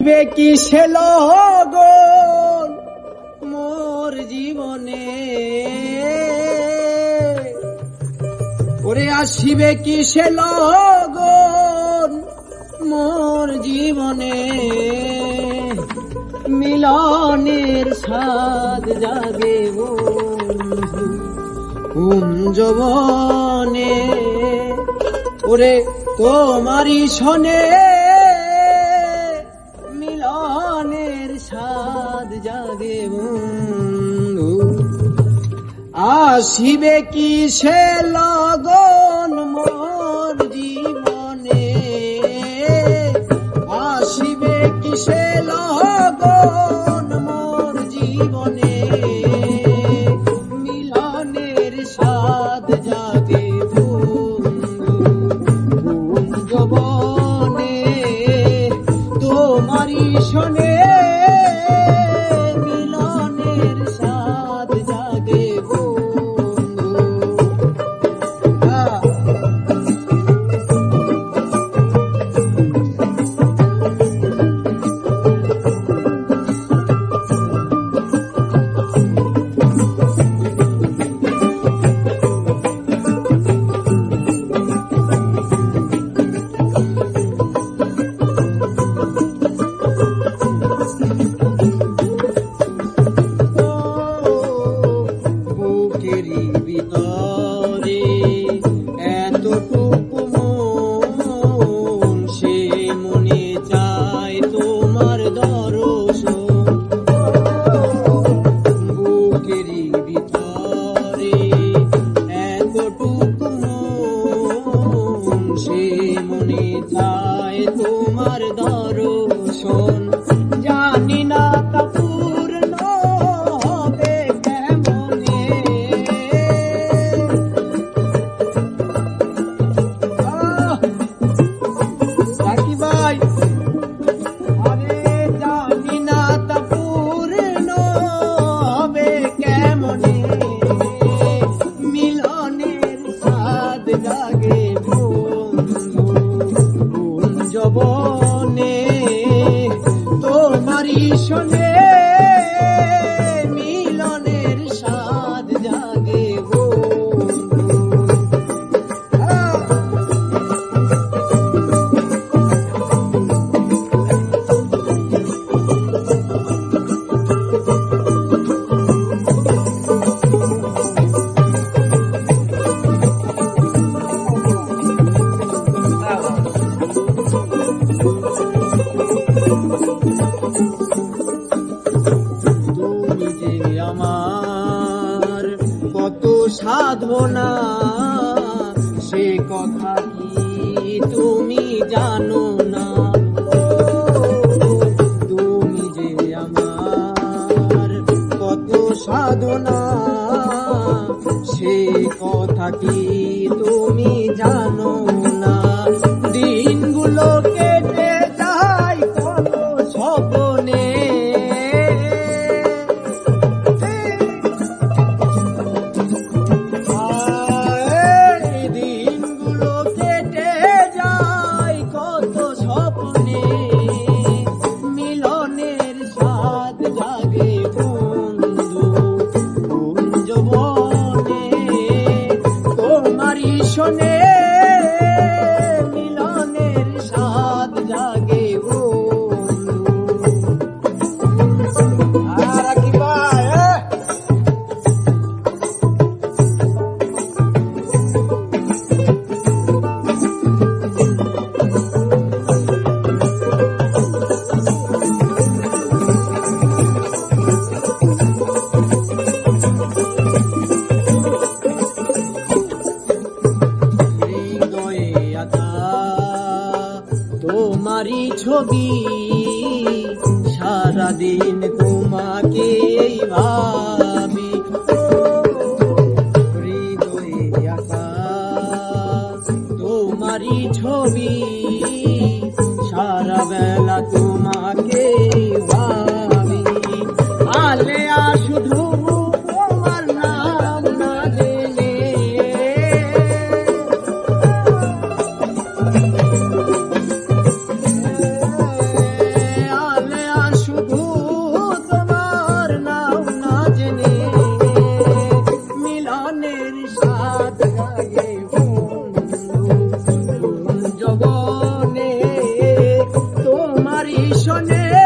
আসিবে কিসে লগন মোর জীবনে, ওরে আসিবে কিসে লগন মোর জীবনে, মিলনের স্বাদ জাগে বন্ধু কুঞ্জবনে, ওরে তোমারই শোনে মিলনের স্বাদ জাগে বন্ধু। আসিবে কিসে লগন মোর জীবনে, আসিবে কিসে লগন মোর জীবনে, মিলনের স্বাদ জাগে বন্ধু কুঞ্জবনে, তোমারই শোনে মিলনের স্বাদ জাগে বন্ধু। তোমার দর্শন জানি না তা পূর্ণ হবে কেমনে, রাকি ভাই আরে জানি না তা পূর্ণ হবে কেমনে, মিলনের স্বাদ জাগে বন্ধু কুঞ্জবনে, তোমারই শোনে মিলনের স্বাদ জাগে বন্ধু। তুমি যে আমার কত সাধনা সে কথা কি তুমি জানো না, তুমি যে আমার কত সাধনা সে কথা কি তুমি জানো না, দিনগুলো কেটে যায় কত স্বপ্নে, দিনগুলো কেটে যায় কত স্বপ্নে, মিলনের স্বাদ জাগে বন্ধু কুঞ্জবনে, তোমারই শোনে মিলনের স্বাদ জাগে বন্ধু। রাকি ভাই তোমারই ছবি সারাদিন তোমাকে ভাবি, হৃদয়ে আঁকা তোমারই ছবি সারা বেলা তোমাকে ভাবি, আলেয়া শুধু তোমার নাম না জেনে, শোনে